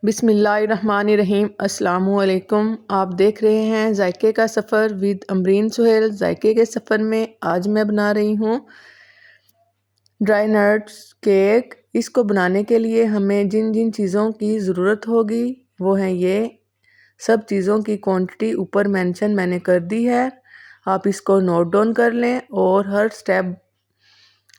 बिस्मिल्लाहिर्रहमानिर्रहीम। अस्सलामुअलैकुम। आप देख रहे हैं जायके का सफ़र विद अमरीन सुहेल। जायके के सफ़र में आज मैं बना रही हूँ ड्राई नट्स केक। इसको बनाने के लिए हमें जिन जिन चीज़ों की ज़रूरत होगी वो हैं ये सब चीज़ों की क्वांटिटी ऊपर मेंशन मैंने कर दी है। आप इसको नोट डाउन कर लें और हर स्टेप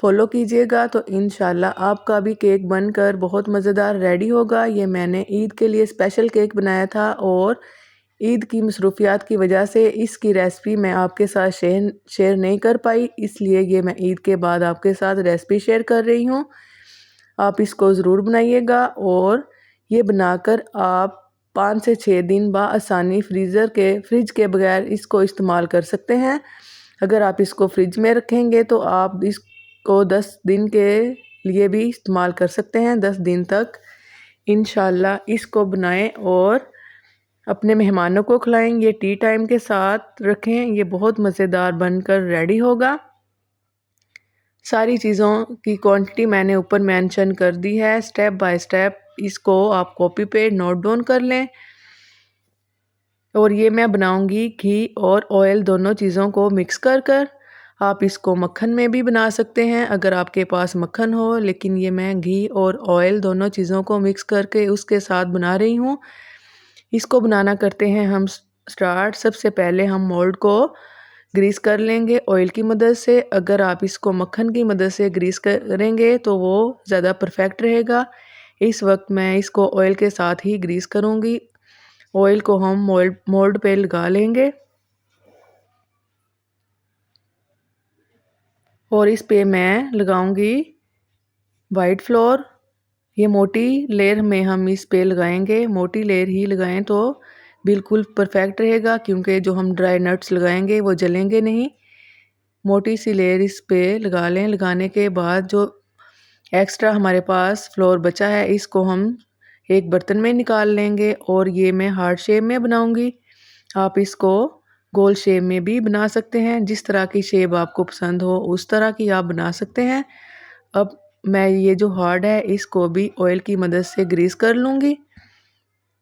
फॉलो कीजिएगा तो इंशाल्लाह आपका भी केक बनकर बहुत मज़ेदार रेडी होगा। ये मैंने ईद के लिए स्पेशल केक बनाया था और ईद की मसरूफियात की वजह से इसकी रेसिपी मैं आपके साथ शेयर नहीं कर पाई, इसलिए ये मैं ईद के बाद आपके साथ रेसिपी शेयर कर रही हूँ। आप इसको ज़रूर बनाइएगा और ये बनाकर आप 5 से 6 दिन आसानी फ्रिज के बगैर इसको इस्तेमाल कर सकते हैं। अगर आप इसको फ्रिज में रखेंगे तो आप इसको 10 दिन के लिए भी इस्तेमाल कर सकते हैं, 10 दिन तक। इंशाल्लाह इसको बनाएं और अपने मेहमानों को खिलाएं। ये टी टाइम के साथ रखें, ये बहुत मज़ेदार बनकर रेडी होगा। सारी चीज़ों की क्वांटिटी मैंने ऊपर मेंशन कर दी है स्टेप बाय स्टेप। इसको आप कॉपी पे नोट डाउन कर लें। और ये मैं बनाऊंगी घी और ऑयल दोनों चीज़ों को मिक्स कर आप इसको मक्खन में भी बना सकते हैं अगर आपके पास मक्खन हो, लेकिन ये मैं घी और ऑयल दोनों चीज़ों को मिक्स करके उसके साथ बना रही हूँ। इसको बनाना करते हैं हम स्टार्ट। सबसे पहले हम मोल्ड को ग्रीस कर लेंगे ऑयल की मदद से। अगर आप इसको मक्खन की मदद से ग्रीस करेंगे तो वो ज़्यादा परफेक्ट रहेगा। इस वक्त मैं इसको ऑयल के साथ ही ग्रीस करूँगी। ऑयल को हम मोल्ड पे लगा लेंगे और इस पे मैं लगाऊंगी वाइट फ्लोर। ये मोटी लेयर में हम इस पे लगाएंगे, मोटी लेयर ही लगाएं तो बिल्कुल परफेक्ट रहेगा, क्योंकि जो हम ड्राई नट्स लगाएंगे वो जलेंगे नहीं। मोटी सी लेयर इस पे लगा लें। लगाने के बाद जो एक्स्ट्रा हमारे पास फ्लोर बचा है इसको हम एक बर्तन में निकाल लेंगे और ये मैं हार्ट शेप में बनाऊंगी। आप इसको गोल शेप में भी बना सकते हैं, जिस तरह की शेप आपको पसंद हो उस तरह की आप बना सकते हैं। अब मैं ये जो हार्ड है इसको भी ऑयल की मदद से ग्रीस कर लूँगी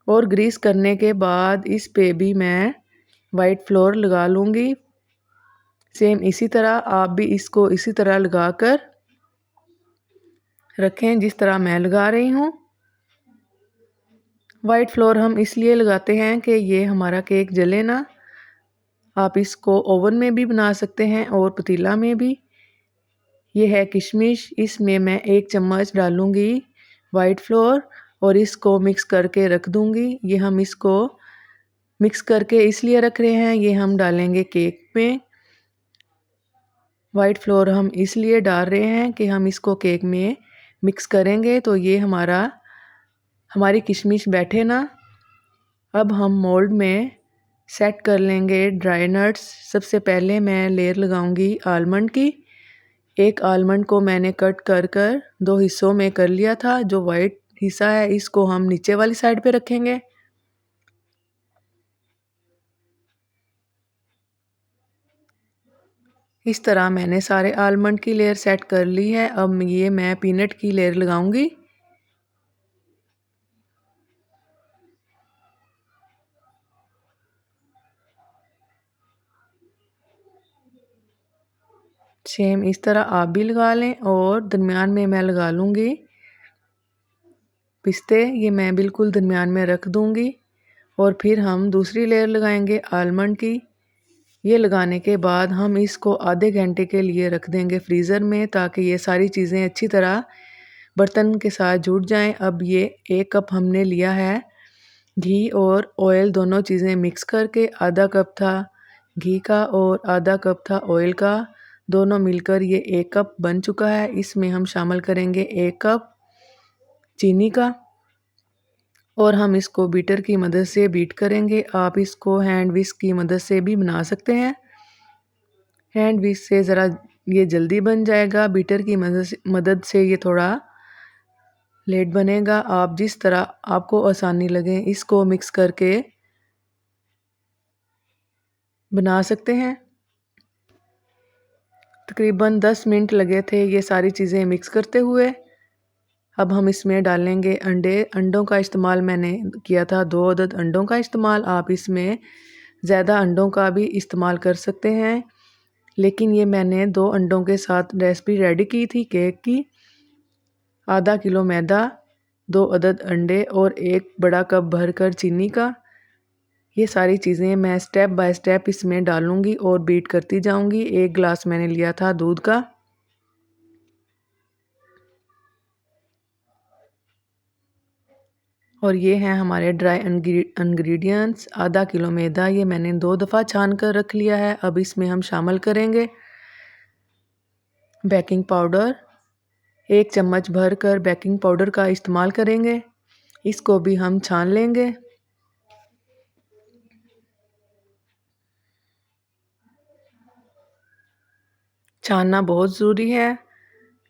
और ग्रीस करने के बाद इस पे भी मैं वाइट फ्लोर लगा लूँगी। सेम इसी तरह आप भी इसको इसी तरह लगा कर रखें जिस तरह मैं लगा रही हूँ। वाइट फ्लोर हम इसलिए लगाते हैं कि ये हमारा केक जले ना। आप इसको ओवन में भी बना सकते हैं और पतीला में भी। ये है किशमिश, इसमें मैं 1 चम्मच डालूँगी वाइट फ्लोर और इसको मिक्स करके रख दूँगी। ये हम इसको मिक्स करके इसलिए रख रहे हैं, ये हम डालेंगे केक में। वाइट फ्लोर हम इसलिए डाल रहे हैं कि हम इसको केक में मिक्स करेंगे तो ये हमारी किशमिश बैठे ना। अब हम मोल्ड में सेट कर लेंगे ड्राई नट्स। सबसे पहले मैं लेयर लगाऊंगी आलमंड की। एक आलमंड को मैंने कट कर 2 हिस्सों में कर लिया था। जो वाइट हिस्सा है इसको हम नीचे वाली साइड पे रखेंगे। इस तरह मैंने सारे आलमंड की लेयर सेट कर ली है। अब ये मैं पीनट की लेयर लगाऊंगी। सेम इस तरह आप भी लगा लें और दरमियान में मैं लगा लूँगी पिस्ते। ये मैं बिल्कुल दरमियान में रख दूँगी और फिर हम दूसरी लेयर लगाएंगे आलमंड की। ये लगाने के बाद हम इसको आधे घंटे के लिए रख देंगे फ्रीज़र में, ताकि ये सारी चीज़ें अच्छी तरह बर्तन के साथ जुड़ जाएं। अब ये 1 कप हमने लिया है घी और ऑयल दोनों चीज़ें मिक्स करके। आधा कप था घी का और आधा कप था ऑयल का, दोनों मिलकर ये 1 कप बन चुका है। इसमें हम शामिल करेंगे 1 कप चीनी का और हम इसको बीटर की मदद से बीट करेंगे। आप इसको हैंड विस्क की मदद से भी बना सकते हैं। हैंड विस्क से ज़रा ये जल्दी बन जाएगा, बीटर की मदद से ये थोड़ा लेट बनेगा। आप जिस तरह आपको आसानी लगे इसको मिक्स करके बना सकते हैं। तकरीबन 10 मिनट लगे थे ये सारी चीज़ें मिक्स करते हुए। अब हम इसमें डालेंगे अंडे। अंडों का इस्तेमाल मैंने किया था 2 अदद अंडों का इस्तेमाल। आप इसमें ज़्यादा अंडों का भी इस्तेमाल कर सकते हैं, लेकिन ये मैंने 2 अंडों के साथ रेसिपी रेडी की थी केक की। आधा किलो मैदा, 2 अदद अंडे और 1 बड़ा कप भरकर चीनी का। ये सारी चीज़ें मैं स्टेप बाय स्टेप इसमें डालूँगी और बीट करती जाऊँगी। 1 गिलास मैंने लिया था दूध का। और ये हैं हमारे ड्राई इंग्रेडिएंट्स। आधा किलो मैदा, ये मैंने 2 दफ़ा छान कर रख लिया है। अब इसमें हम शामिल करेंगे बेकिंग पाउडर। 1 चम्मच भर कर बेकिंग पाउडर का इस्तेमाल करेंगे। इसको भी हम छान लेंगे। छानना बहुत ज़रूरी है।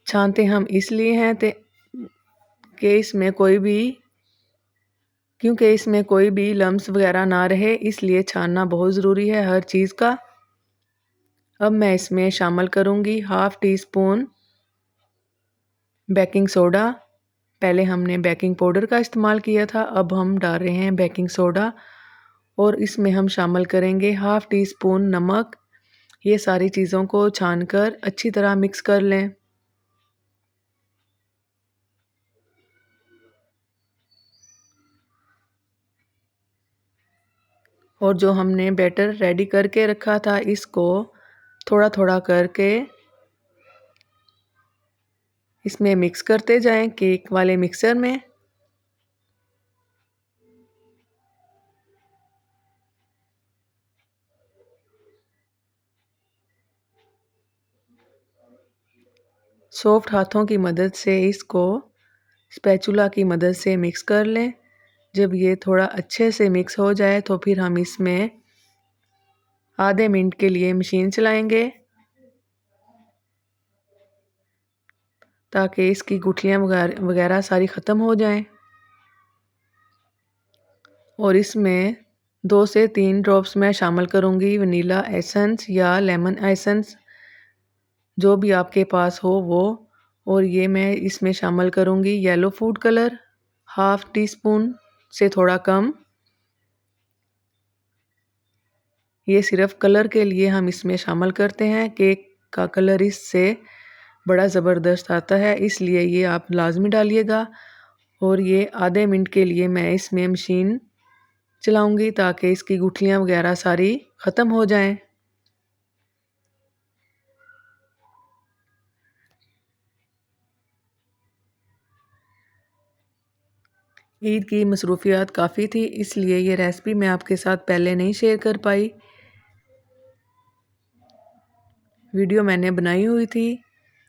छानते हम इसलिए हैं कि इसमें कोई भी लम्स वगैरह ना रहे, इसलिए छानना बहुत ज़रूरी है हर चीज़ का। अब मैं इसमें शामिल करूँगी half tea spoon baking soda. पहले हमने बेकिंग पाउडर का इस्तेमाल किया था, अब हम डाल रहे हैं बेकिंग सोडा। और इसमें हम शामिल करेंगे हाफ़ टी स्पून नमक। ये सारी चीज़ों को छानकर अच्छी तरह मिक्स कर लें। और जो हमने बैटर रेडी करके रखा था, इसको थोड़ा थोड़ा करके इसमें मिक्स करते जाएं केक वाले मिक्सर में। सॉफ्ट हाथों की मदद से इसको स्पैचुला की मदद से मिक्स कर लें। जब ये थोड़ा अच्छे से मिक्स हो जाए तो फिर हम इसमें आधे मिनट के लिए मशीन चलाएंगे, ताकि इसकी गुठलियाँ वगैरह सारी ख़त्म हो जाएं। और इसमें 2 से 3 ड्रॉप्स मैं शामिल करूँगी वनीला एसेंस या लेमन एसेंस, जो भी आपके पास हो वो। और ये मैं इसमें शामिल करूँगी yellow food colour, half tea spoon से थोड़ा कम। ये सिर्फ़ कलर के लिए हम इसमें शामिल करते हैं। केक का कलर इससे बड़ा ज़बरदस्त आता है, इसलिए ये आप लाज़मी डालिएगा। और ये आधे मिनट के लिए मैं इसमें मशीन चलाऊँगी, ताकि इसकी गुठलियाँ वगैरह सारी ख़त्म हो जाएं। ईद की मसरूफ़ियात काफ़ी थी, इसलिए ये रेसिपी मैं आपके साथ पहले नहीं शेयर कर पाई। वीडियो मैंने बनाई हुई थी,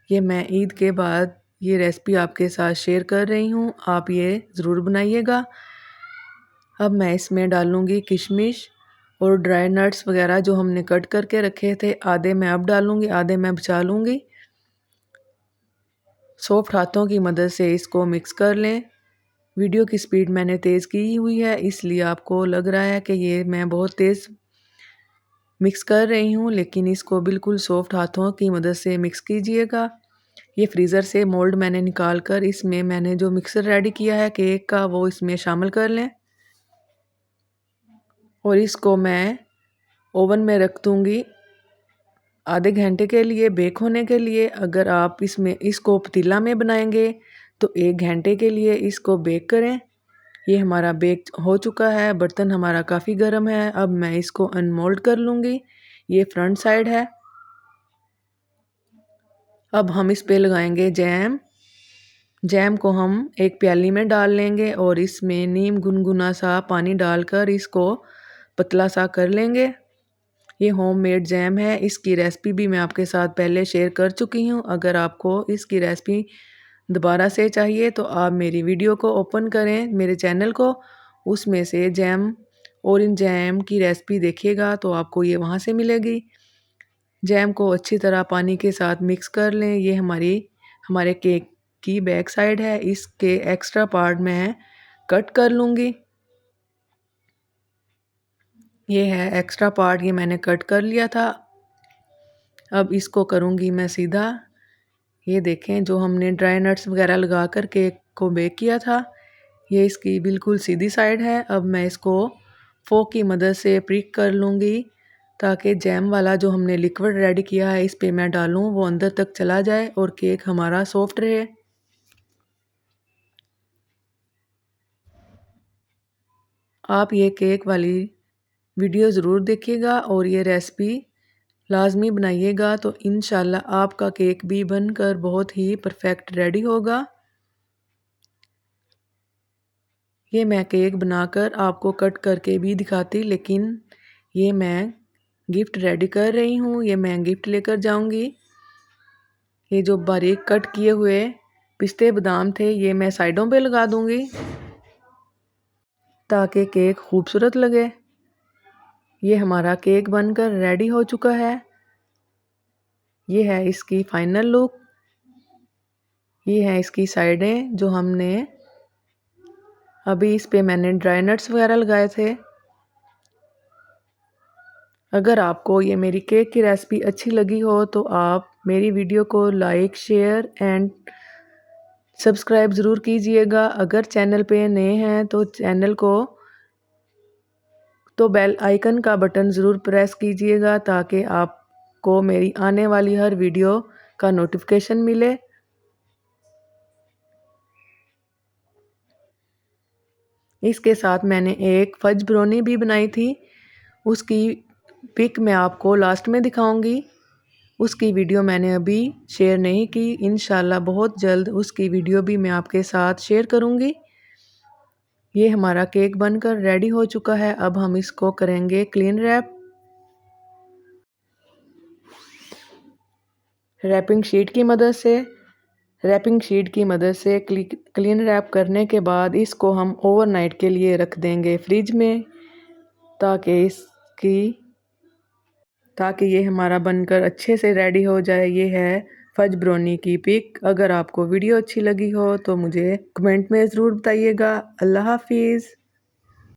ये मैं ईद के बाद ये रेसिपी आपके साथ शेयर कर रही हूँ। आप ये ज़रूर बनाइएगा। अब मैं इसमें डालूँगी किशमिश और ड्राई नट्स वगैरह जो हमने कट करके रखे थे। आधे मैं अब डालूँगी, आधे मैं बचा लूँगी। सॉफ्ट हाथों की मदद से इसको मिक्स कर लें। वीडियो की स्पीड मैंने तेज़ की हुई है, इसलिए आपको लग रहा है कि ये मैं बहुत तेज़ मिक्स कर रही हूँ, लेकिन इसको बिल्कुल सॉफ्ट हाथों की मदद से मिक्स कीजिएगा। ये फ्रीज़र से मोल्ड मैंने निकाल कर इसमें मैंने जो मिक्सर रेडी किया है केक का, वो इसमें शामिल कर लें। और इसको मैं ओवन में रख दूँगी आधे घंटे के लिए बेक होने के लिए। अगर आप इसको पतीला में बनाएंगे तो 1 घंटे के लिए इसको बेक करें। ये हमारा बेक हो चुका है, बर्तन हमारा काफ़ी गर्म है। अब मैं इसको अनमोल्ड कर लूँगी। ये फ्रंट साइड है। अब हम इस पे लगाएंगे जैम। जैम को हम एक प्याली में डाल लेंगे और इसमें नीम गुनगुना सा पानी डालकर इसको पतला सा कर लेंगे। ये होममेड जैम है, इसकी रेसिपी भी मैं आपके साथ पहले शेयर कर चुकी हूँ। अगर आपको इसकी रेसिपी दोबारा से चाहिए तो आप मेरी वीडियो को ओपन करें, मेरे चैनल को, उसमें से जैम ऑरेंज जैम की रेसिपी देखिएगा तो आपको ये वहाँ से मिलेगी। जैम को अच्छी तरह पानी के साथ मिक्स कर लें। ये हमारे केक की बैक साइड है, इसके एक्स्ट्रा पार्ट मैं कट कर लूँगी। ये है एक्स्ट्रा पार्ट, ये मैंने कट कर लिया था। अब इसको करूँगी मैं सीधा। ये देखें, जो हमने ड्राई नट्स वगैरह लगा कर केक को बेक किया था। ये इसकी बिल्कुल सीधी साइड है। अब मैं इसको फोक की मदद से प्रिक कर लूँगी ताकि जैम वाला जो हमने लिक्विड रेडी किया है इस पे मैं डालूँ वो अंदर तक चला जाए और केक हमारा सॉफ्ट रहे। आप ये केक वाली वीडियो ज़रूर देखिएगा और ये रेसिपी लाजमी बनाइएगा, तो इंशाल्लाह आपका केक भी बनकर बहुत ही परफेक्ट रेडी होगा। ये मैं केक बनाकर आपको कट करके भी दिखाती, लेकिन ये मैं गिफ्ट रेडी कर रही हूँ, ये मैं गिफ्ट लेकर जाऊँगी। ये जो बारीक कट किए हुए पिस्ते बादाम थे ये मैं साइडों पे लगा दूँगी ताकि केक खूबसूरत लगे। ये हमारा केक बनकर रेडी हो चुका है। ये है इसकी फाइनल लुक। ये है इसकी साइडें जो हमने अभी इस पे मैंने ड्राई नट्स वगैरह लगाए थे। अगर आपको ये मेरी केक की रेसिपी अच्छी लगी हो तो आप मेरी वीडियो को लाइक, शेयर एंड सब्सक्राइब ज़रूर कीजिएगा। अगर चैनल पे नए हैं तो चैनल को बेल आइकन का बटन ज़रूर प्रेस कीजिएगा ताकि आपको मेरी आने वाली हर वीडियो का नोटिफिकेशन मिले। इसके साथ मैंने एक फज ब्राउनी भी बनाई थी, उसकी पिक मैं आपको लास्ट में दिखाऊंगी। उसकी वीडियो मैंने अभी शेयर नहीं की, इंशाल्लाह बहुत जल्द उसकी वीडियो भी मैं आपके साथ शेयर करूंगी। ये हमारा केक बनकर रेडी हो चुका है। अब हम इसको करेंगे क्लीन रैप। रैपिंग शीट की मदद से क्लीन रैप करने के बाद इसको हम ओवरनाइट के लिए रख देंगे फ्रिज में ताकि ये हमारा बनकर अच्छे से रेडी हो जाए। ये है फज ब्राउनी की पिक। अगर आपको वीडियो अच्छी लगी हो तो मुझे कमेंट में ज़रूर बताइएगा। अल्लाह हाफिज़।